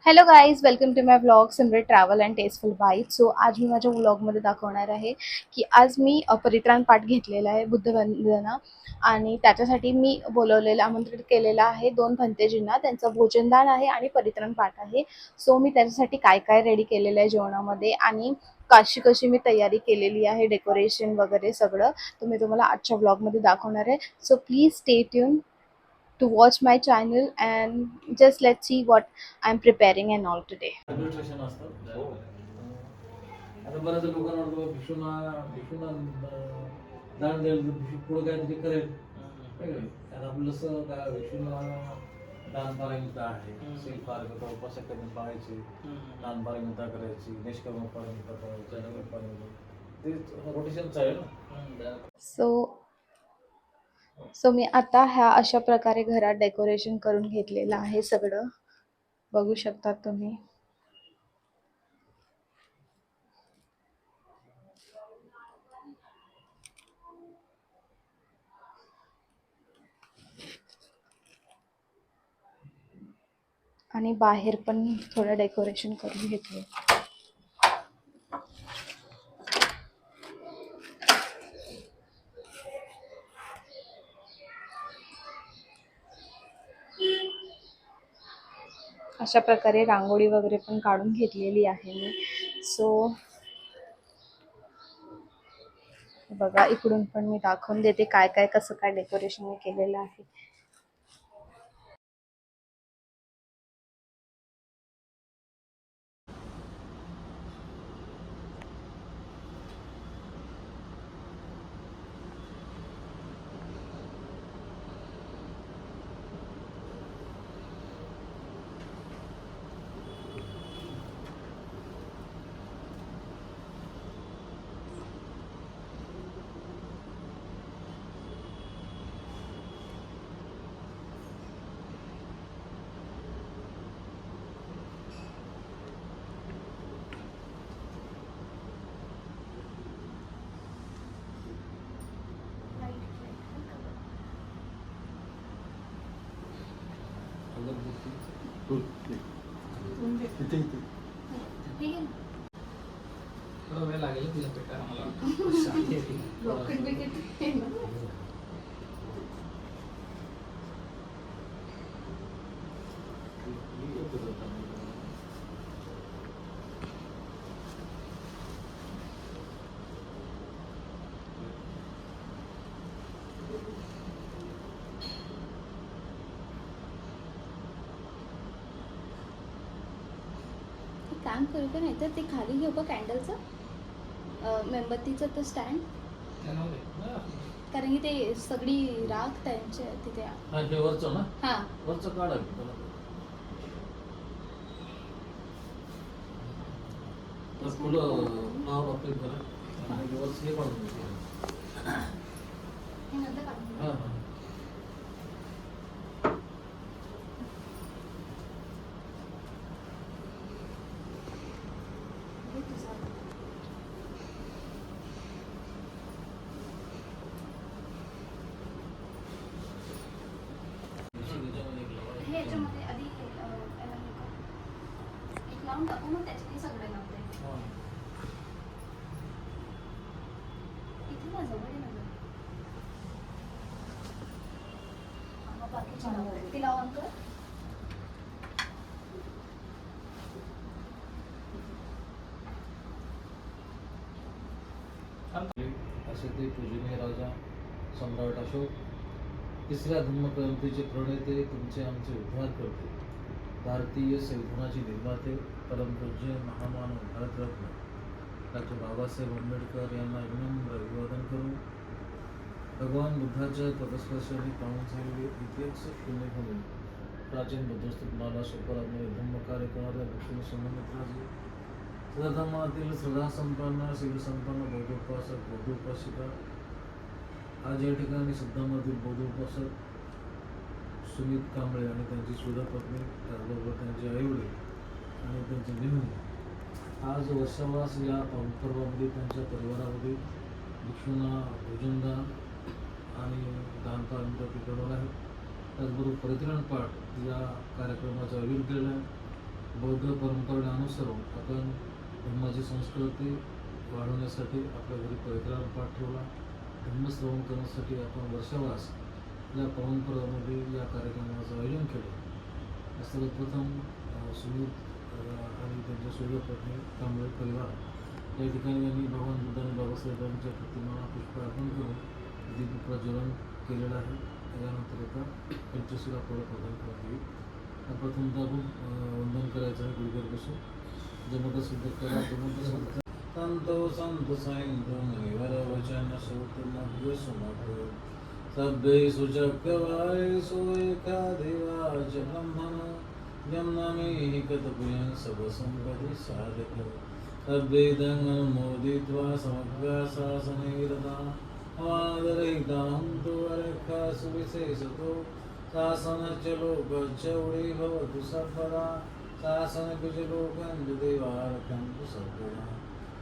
Hello guys, welcome to my blog Simran travel and tasteful bite. So आज मी माझ्या व्लॉगमध्ये दाखवणार आहे की आज मी परित्राण पाठ घेतलेला आहे बुद्धवंदना, आणि त्याच्यासाठी मी बोलवलेलं आमंत्रित केलेलं आहे दोन भंतेजींना. त्यांचं भोजनदान आहे आणि परित्राण पाठ आहे. सो मी त्याच्यासाठी काय काय रेडी केलेलं आहे जेवणामध्ये आणि कशी कशी मी तयारी केलेली आहे, डेकोरेशन वगैरे सगळं तुम्ही तुम्हाला आजच्या ब्लॉगमध्ये दाखवणार आहे. So please stay tune to watch my channel and just let's see what I'm preparing and all today. Administration असतं. हो. आता बऱ्याच लोकांना वाटतं भिक्षूंना भिक्षूंना दान द्यायला भिक्षू पुढं काहीतरी करेल. कारण आपलं जसं काय भिक्षूंना दान पारमिता आहे, सेल पारमिता उपासकांनी पाळायची, दान पारमिता करायची, निष्काम पारमिता करायची, नवीन पारमिता ते रोटेशनचं आहे ना. सो मी आता ह्या अशा प्रकारे घरात डेकोरेशन करून घेतलेलं आहे. सगळं बघू शकता तुम्ही. आणि बाहेर पण थोडं डेकोरेशन करून घेतले. अशा प्रकारे रांगोळी वगैरे पण काढून घेतलेली आहे मी. सो बघा, इकडून पण मी दाखवून देते काय काय कसं काय डेकोरेशन मी केलेलं आहे. थोडा वेळ लागेल तिला पेटायला मला. काम करू का, नाही तर ते खाली घेऊ का कॅन्डलचं, मेणबत्तीचं तर स्टँड, कारण की ते सगळी राख त्यांच्या तिथे. वरचं ना, हा वरचं काढा. फुलं फ्लावर ऑपरेट करा आणि वरचं हे काढून घ्या. हां हां. ह्याच्यामध्ये आधी एक लावून टाकू, मग त्याच्याने सगळे लावते. इथे ना जवळ बाकी ती लावून कर. असे ते पूजनीय राजा सम्राट अशोक तिसऱ्या धर्मक्रांतीचे प्रणेते, तुमचे आमचे उद्धार करते, भारतीय संविधानाचे निर्माते, परमपूज्य महामानव भारतरत्न डॉक्टर बाबासाहेब आंबेडकर यांना विनम्र अभिवादन करून भगवान बुद्धाच्या पदस्पर्शाने पाहून झालेले इतिहास शून्यभूमी प्राचीन बुद्धस्तूपमाला सोपारामध्ये धम्म कार्य करणाऱ्या भिक्षू संबंधित धर्मातील श्रद्धासंपन्न शिवसंपन्न बौद्धोपासक बौद्धोपासिका आज या ठिकाणी सुद्धामधील बौद्धोपासक सुमित कांबळे आणि त्यांची सुधा पत्नी, त्याचबरोबर त्यांचे आईवडील आणि त्यांचे निमणे आज वर्षावास या पर्वामध्ये त्यांच्या परिवारामध्ये भिक्षूंना भोजनदान आणि दान पारमिता करणार आहे. त्याचबरोबर परित्राण पाठ या कार्यक्रमाचं आयोजन केलेलं आहे. बौद्ध परंपरेला अनुसरून आपण धर्माची संस्कृती वाढवण्यासाठी आपल्या घरी परित्राण पाठ ठेवला. धर्मश्रवण करण्यासाठी आपण वर्षावास या परंपरामध्ये या कार्यक्रमाचं आयोजन केलं. सर्वप्रथम सुमित आणि त्यांच्या सोबत कांबळे परिवार या ठिकाणी यांनी भगवान बुद्ध आणि बाबासाहेबांच्या प्रतिमांना पुष्प अर्पण करून दीप प्रज्वलन केलेलं आहे. त्यानंतर एका पंचशिला फळं प्रदान करण्यात येईल. प्रथमतः आपण वंदन करायचं आहे गुरुगर बसून. जमत सिद्ध करा जमत सिद्ध संतो संत साईंतो मुनिवर वचन सूत मध्य सुमत सभ्ये सुचक्रवाय सोएका देवाच ब्रह्मण जमनामे कतपुयं सब संपदि साधक तद्वेदं अनुमोदित्वा समग्र शासने रता अवादरहितां तु अरक्षा सुविशेषतो शासनच लोकश्च उडे भवतु सर्वदा शासनकुच लोकं देवार्कं तु सर्वदा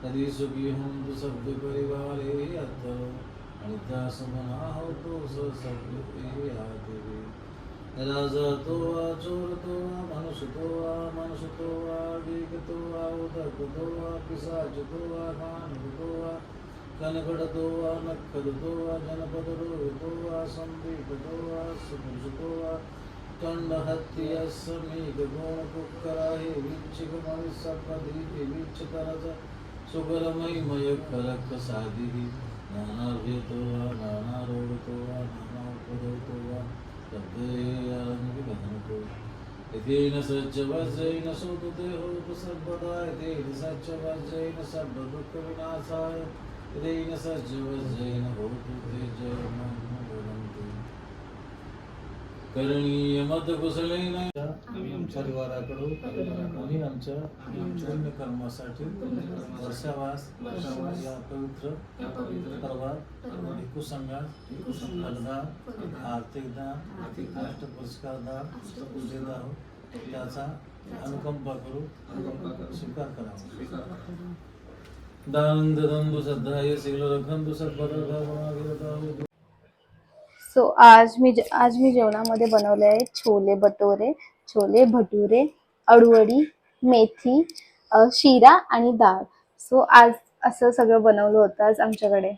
तदि सुखी होन्तु सभ्य परिवारे अत्तरो अनिता सुमना होतु स सभ्य आदिवे राजातो वा चोरतो वा मनुष्यतो वा विगतो वा उदकतो वा पिशाचतो वा कानकतो वा कनकड़तो वा नक्खदतो वा जनपदरोहितो वा संदीपतो वा सुपुरुषतो वा कंडहत्यस्मीगुणकुक्कराहे वीक्षिकमणिसपदीति वीक्षकरज सुगरमयिमय करक साधिः नानाभ्यतो वा नानारोगतो वा नानापदतो वा तद्देयारङ्गिगहनको यतेन सच्चवज्रेण सोतुते होतु सर्वदा यतेन सच्चवज्रेण सर्वदुःखविनाशाय यतेन सच्चवज्रेण होतु ते जयमन्मोदन्ति करणीय मतकुशलेन परिवाराकडून आम्ही आमच्या पुण्यकर्मासाठी वर्षावास या पवित्र पर्वात भिक्खू संघात फलदान आर्थिक दान अष्टपुरस्कार दान पूजेदान त्याचा अनुकंपा करून स्वीकार करावा. दानंद दंदु श्रद्धाय सिगल रखंदु सर्वदा. सो आज मी जेवणामध्ये बनवले आहे छोले भटुरे, अळूवडी, मेथी, शिरा आणि डाळ. सो आज असं सगळं बनवलं होतं आज आमच्याकडे.